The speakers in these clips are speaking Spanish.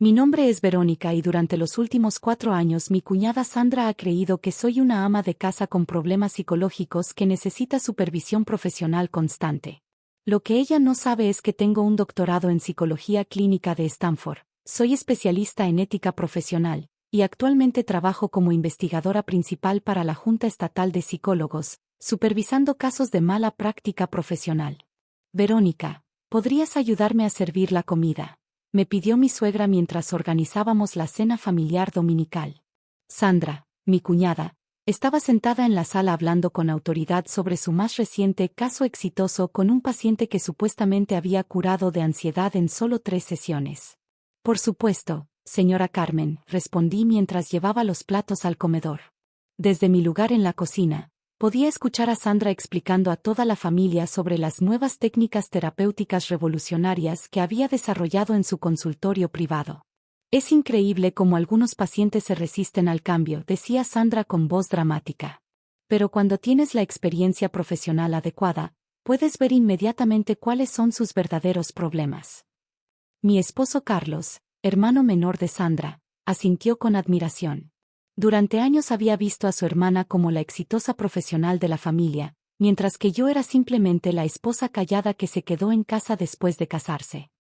Mi nombre es Verónica y durante los últimos 4 años mi cuñada Sandra ha creído que soy una ama de casa con problemas psicológicos que necesita supervisión profesional constante. Lo que ella no sabe es que tengo un doctorado en psicología clínica de Stanford, soy especialista en ética profesional, y actualmente trabajo como investigadora principal para la Junta Estatal de Psicólogos, supervisando casos de mala práctica profesional. Verónica, ¿podrías ayudarme a servir la comida?, me pidió mi suegra mientras organizábamos la cena familiar dominical. Sandra, mi cuñada, estaba sentada en la sala hablando con autoridad sobre su más reciente caso exitoso con un paciente que supuestamente había curado de ansiedad en solo 3 sesiones. Por supuesto, señora Carmen, respondí mientras llevaba los platos al comedor. Desde mi lugar en la cocina, podía escuchar a Sandra explicando a toda la familia sobre las nuevas técnicas terapéuticas revolucionarias que había desarrollado en su consultorio privado. Es increíble cómo algunos pacientes se resisten al cambio, decía Sandra con voz dramática. Pero cuando tienes la experiencia profesional adecuada, puedes ver inmediatamente cuáles son sus verdaderos problemas. Mi esposo Carlos, hermano menor de Sandra, asintió con admiración. Durante años había visto a su hermana como la exitosa profesional de la familia, mientras que yo era simplemente la esposa callada que se quedó en casa después de casarse.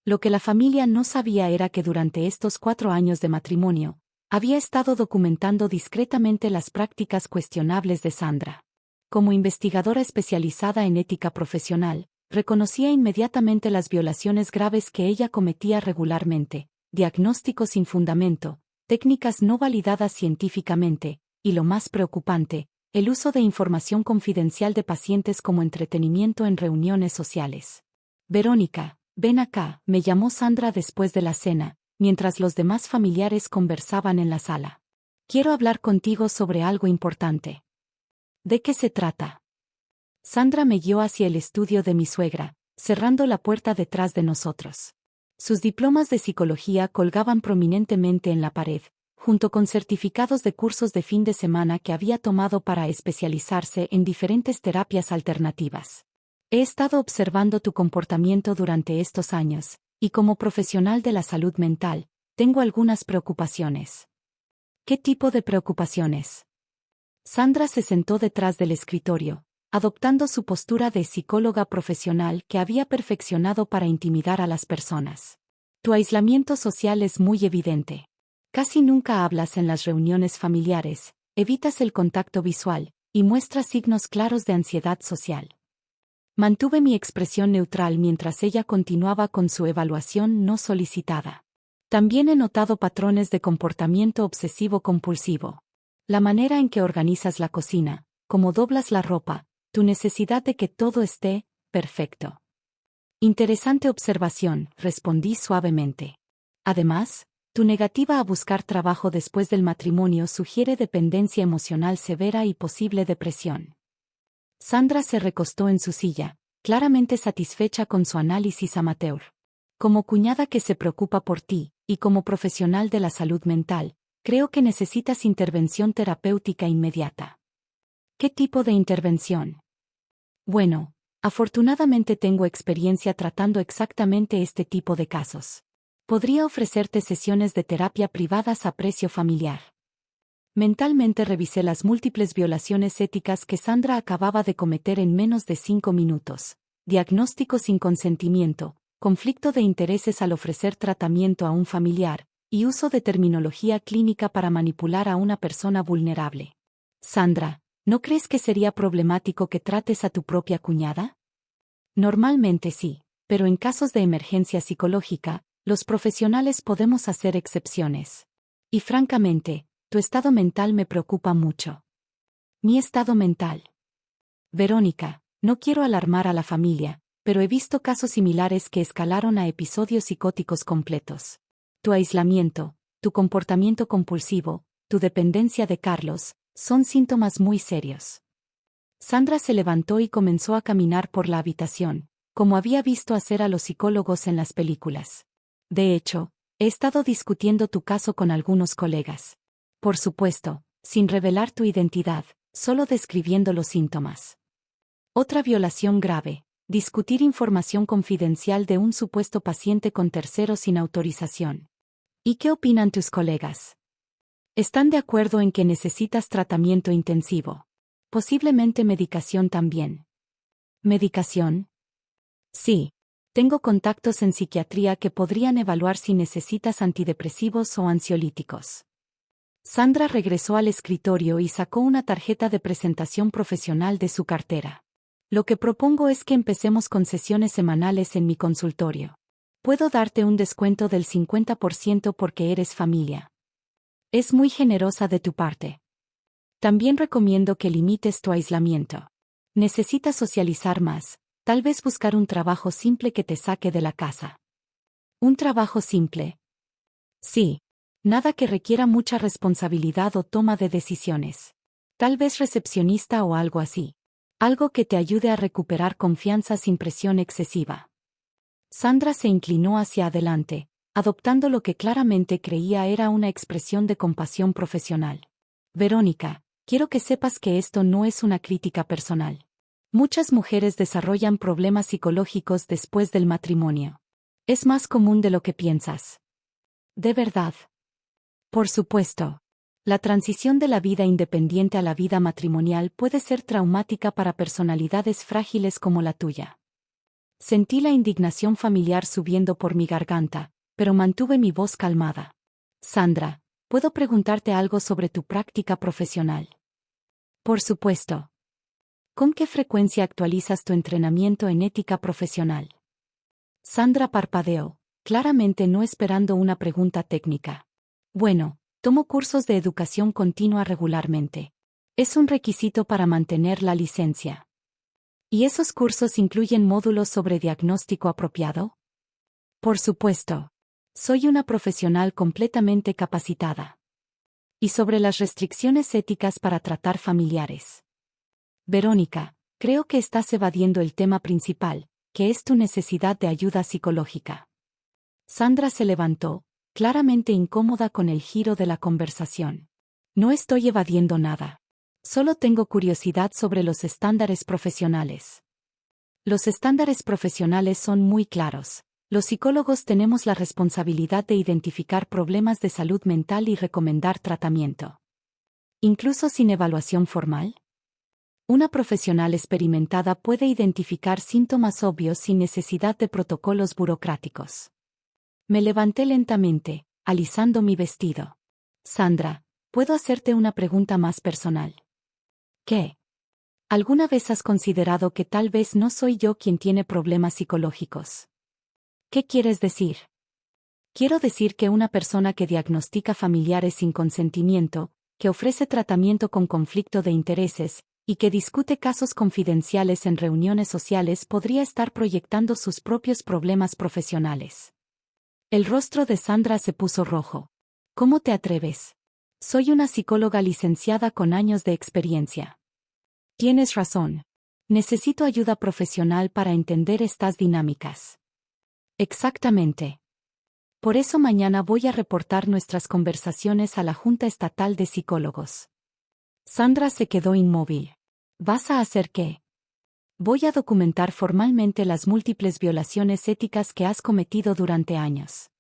Lo que la familia no sabía era que durante estos 4 años de matrimonio, había estado documentando discretamente las prácticas cuestionables de Sandra. Como investigadora especializada en ética profesional, reconocía inmediatamente las violaciones graves que ella cometía regularmente, diagnósticos sin fundamento, técnicas no validadas científicamente, y lo más preocupante, el uso de información confidencial de pacientes como entretenimiento en reuniones sociales. Verónica, ven acá, me llamó Sandra después de la cena, mientras los demás familiares conversaban en la sala. Quiero hablar contigo sobre algo importante. ¿De qué se trata? Sandra me guió hacia el estudio de mi suegra, cerrando la puerta detrás de nosotros. Sus diplomas de psicología colgaban prominentemente en la pared, junto con certificados de cursos de fin de semana que había tomado para especializarse en diferentes terapias alternativas. He estado observando tu comportamiento durante estos años, y como profesional de la salud mental, tengo algunas preocupaciones. ¿Qué tipo de preocupaciones? Sandra se sentó detrás del escritorio, adoptando su postura de psicóloga profesional que había perfeccionado para intimidar a las personas. Tu aislamiento social es muy evidente. Casi nunca hablas en las reuniones familiares, evitas el contacto visual, y muestras signos claros de ansiedad social. Mantuve mi expresión neutral mientras ella continuaba con su evaluación no solicitada. También he notado patrones de comportamiento obsesivo-compulsivo. La manera en que organizas la cocina, cómo doblas la ropa, tu necesidad de que todo esté perfecto. Interesante observación, respondí suavemente. Además, tu negativa a buscar trabajo después del matrimonio sugiere dependencia emocional severa y posible depresión. Sandra se recostó en su silla, claramente satisfecha con su análisis amateur. Como cuñada que se preocupa por ti, y como profesional de la salud mental, creo que necesitas intervención terapéutica inmediata. ¿Qué tipo de intervención? Bueno, afortunadamente tengo experiencia tratando exactamente este tipo de casos. Podría ofrecerte sesiones de terapia privadas a precio familiar. Mentalmente revisé las múltiples violaciones éticas que Sandra acababa de cometer en menos de 5 minutos. Diagnóstico sin consentimiento, conflicto de intereses al ofrecer tratamiento a un familiar, y uso de terminología clínica para manipular a una persona vulnerable. Sandra, ¿no crees que sería problemático que trates a tu propia cuñada? Normalmente sí, pero en casos de emergencia psicológica, los profesionales podemos hacer excepciones. Y francamente, tu estado mental me preocupa mucho. Mi estado mental. Verónica, no quiero alarmar a la familia, pero he visto casos similares que escalaron a episodios psicóticos completos. Tu aislamiento, tu comportamiento compulsivo, tu dependencia de Carlos, son síntomas muy serios. Sandra se levantó y comenzó a caminar por la habitación, como había visto hacer a los psicólogos en las películas. De hecho, he estado discutiendo tu caso con algunos colegas. Por supuesto, sin revelar tu identidad, solo describiendo los síntomas. Otra violación grave, discutir información confidencial de un supuesto paciente con terceros sin autorización. ¿Y qué opinan tus colegas? ¿Están de acuerdo en que necesitas tratamiento intensivo? Posiblemente medicación también. ¿Medicación? Sí. Tengo contactos en psiquiatría que podrían evaluar si necesitas antidepresivos o ansiolíticos. Sandra regresó al escritorio y sacó una tarjeta de presentación profesional de su cartera. Lo que propongo es que empecemos con sesiones semanales en mi consultorio. Puedo darte un descuento del 50% porque eres familia. Es muy generosa de tu parte. También recomiendo que limites tu aislamiento. Necesitas socializar más, tal vez buscar un trabajo simple que te saque de la casa. ¿Un trabajo simple? Sí. Nada que requiera mucha responsabilidad o toma de decisiones. Tal vez recepcionista o algo así. Algo que te ayude a recuperar confianza sin presión excesiva. Sandra se inclinó hacia adelante, adoptando lo que claramente creía era una expresión de compasión profesional. Verónica, quiero que sepas que esto no es una crítica personal. Muchas mujeres desarrollan problemas psicológicos después del matrimonio. Es más común de lo que piensas. ¿De verdad? Por supuesto. La transición de la vida independiente a la vida matrimonial puede ser traumática para personalidades frágiles como la tuya. Sentí la indignación familiar subiendo por mi garganta, pero mantuve mi voz calmada. Sandra, ¿puedo preguntarte algo sobre tu práctica profesional? Por supuesto. ¿Con qué frecuencia actualizas tu entrenamiento en ética profesional? Sandra parpadeó, claramente no esperando una pregunta técnica. Bueno, tomo cursos de educación continua regularmente. Es un requisito para mantener la licencia. ¿Y esos cursos incluyen módulos sobre diagnóstico apropiado? Por supuesto. Soy una profesional completamente capacitada. ¿Y sobre las restricciones éticas para tratar familiares? Verónica, creo que estás evadiendo el tema principal, que es tu necesidad de ayuda psicológica. Sandra se levantó, claramente incómoda con el giro de la conversación. No estoy evadiendo nada. Solo tengo curiosidad sobre los estándares profesionales. Los estándares profesionales son muy claros. Los psicólogos tenemos la responsabilidad de identificar problemas de salud mental y recomendar tratamiento. ¿Incluso sin evaluación formal? Una profesional experimentada puede identificar síntomas obvios sin necesidad de protocolos burocráticos. Me levanté lentamente, alisando mi vestido. Sandra, ¿puedo hacerte una pregunta más personal? ¿Qué? ¿Alguna vez has considerado que tal vez no soy yo quien tiene problemas psicológicos? ¿Qué quieres decir? Quiero decir que una persona que diagnostica familiares sin consentimiento, que ofrece tratamiento con conflicto de intereses, y que discute casos confidenciales en reuniones sociales podría estar proyectando sus propios problemas profesionales. El rostro de Sandra se puso rojo. ¿Cómo te atreves? Soy una psicóloga licenciada con años de experiencia. Tienes razón. Necesito ayuda profesional para entender estas dinámicas. Exactamente. Por eso mañana voy a reportar nuestras conversaciones a la Junta Estatal de Psicólogos. Sandra se quedó inmóvil. ¿Vas a hacer qué? Voy a documentar formalmente las múltiples violaciones éticas que has cometido durante años.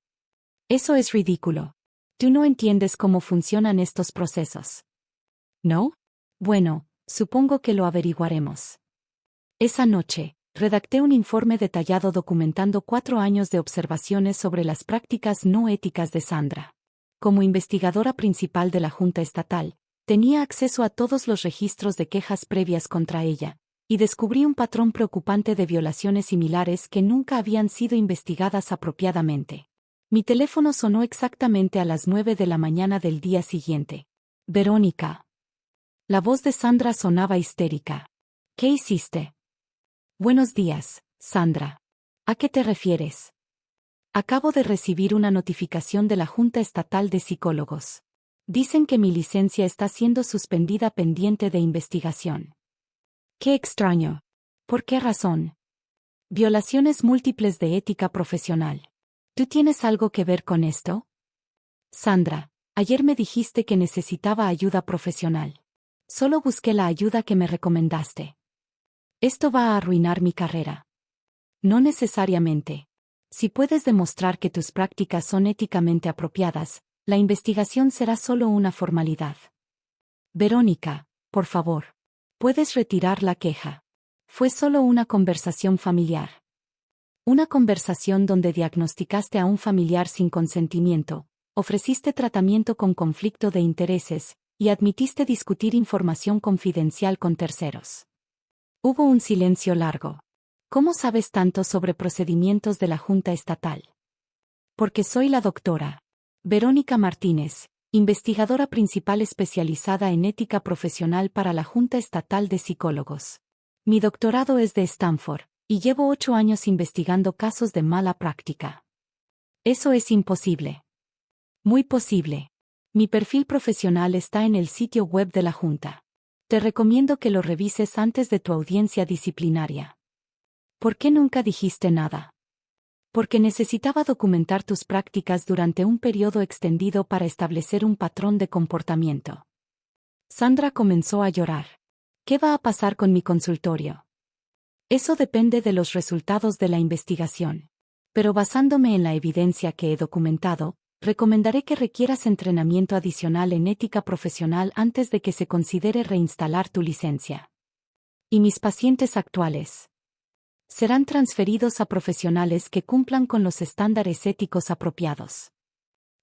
Eso es ridículo. Tú no entiendes cómo funcionan estos procesos. ¿No? Bueno, supongo que lo averiguaremos. Esa noche, redacté un informe detallado documentando 4 años de observaciones sobre las prácticas no éticas de Sandra. Como investigadora principal de la Junta Estatal, tenía acceso a todos los registros de quejas previas contra ella, y descubrí un patrón preocupante de violaciones similares que nunca habían sido investigadas apropiadamente. Mi teléfono sonó exactamente a las 9 de la mañana del día siguiente. Verónica. La voz de Sandra sonaba histérica. ¿Qué hiciste? Buenos días, Sandra. ¿A qué te refieres? Acabo de recibir una notificación de la Junta Estatal de Psicólogos. Dicen que mi licencia está siendo suspendida pendiente de investigación. Qué extraño. ¿Por qué razón? Violaciones múltiples de ética profesional. ¿Tú tienes algo que ver con esto? Sandra, ayer me dijiste que necesitaba ayuda profesional. Solo busqué la ayuda que me recomendaste. Esto va a arruinar mi carrera. No necesariamente. Si puedes demostrar que tus prácticas son éticamente apropiadas, la investigación será solo una formalidad. Verónica, por favor. Puedes retirar la queja. Fue solo una conversación familiar. Una conversación donde diagnosticaste a un familiar sin consentimiento, ofreciste tratamiento con conflicto de intereses, y admitiste discutir información confidencial con terceros. Hubo un silencio largo. ¿Cómo sabes tanto sobre procedimientos de la Junta Estatal? Porque soy la doctora Verónica Martínez, investigadora principal especializada en ética profesional para la Junta Estatal de Psicólogos. Mi doctorado es de Stanford, y llevo 8 años investigando casos de mala práctica. Eso es imposible. Muy posible. Mi perfil profesional está en el sitio web de la Junta. Te recomiendo que lo revises antes de tu audiencia disciplinaria. ¿Por qué nunca dijiste nada? Porque necesitaba documentar tus prácticas durante un periodo extendido para establecer un patrón de comportamiento. Sandra comenzó a llorar. ¿Qué va a pasar con mi consultorio? Eso depende de los resultados de la investigación. Pero basándome en la evidencia que he documentado, recomendaré que requieras entrenamiento adicional en ética profesional antes de que se considere reinstalar tu licencia. ¿Y mis pacientes actuales? Serán transferidos a profesionales que cumplan con los estándares éticos apropiados.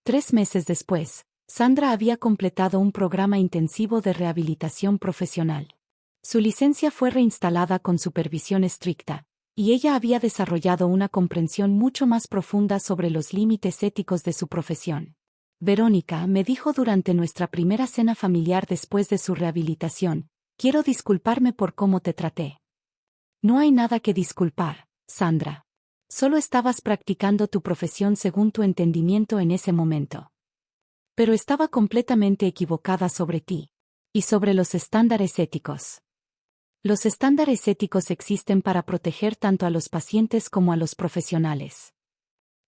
3 meses después, Sandra había completado un programa intensivo de rehabilitación profesional. Su licencia fue reinstalada con supervisión estricta, y ella había desarrollado una comprensión mucho más profunda sobre los límites éticos de su profesión. Verónica me dijo durante nuestra primera cena familiar después de su rehabilitación, quiero disculparme por cómo te traté. No hay nada que disculpar, Sandra. Solo estabas practicando tu profesión según tu entendimiento en ese momento. Pero estaba completamente equivocada sobre ti. Y sobre los estándares éticos. Los estándares éticos existen para proteger tanto a los pacientes como a los profesionales.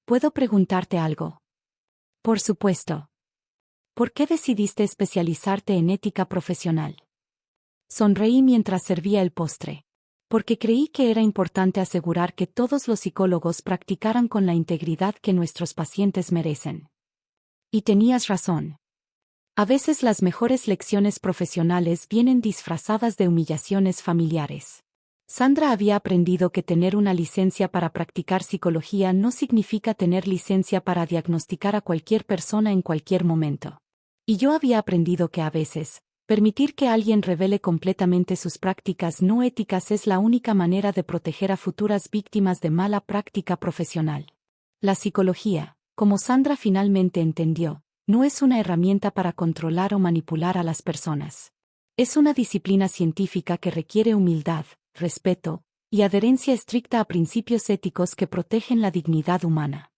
¿Puedo preguntarte algo? Por supuesto. ¿Por qué decidiste especializarte en ética profesional? Sonreí mientras servía el postre. Porque creí que era importante asegurar que todos los psicólogos practicaran con la integridad que nuestros pacientes merecen. Y tenías razón. A veces las mejores lecciones profesionales vienen disfrazadas de humillaciones familiares. Sandra había aprendido que tener una licencia para practicar psicología no significa tener licencia para diagnosticar a cualquier persona en cualquier momento. Y yo había aprendido que a veces, permitir que alguien revele completamente sus prácticas no éticas es la única manera de proteger a futuras víctimas de mala práctica profesional. La psicología, como Sandra finalmente entendió, no es una herramienta para controlar o manipular a las personas. Es una disciplina científica que requiere humildad, respeto, y adherencia estricta a principios éticos que protegen la dignidad humana.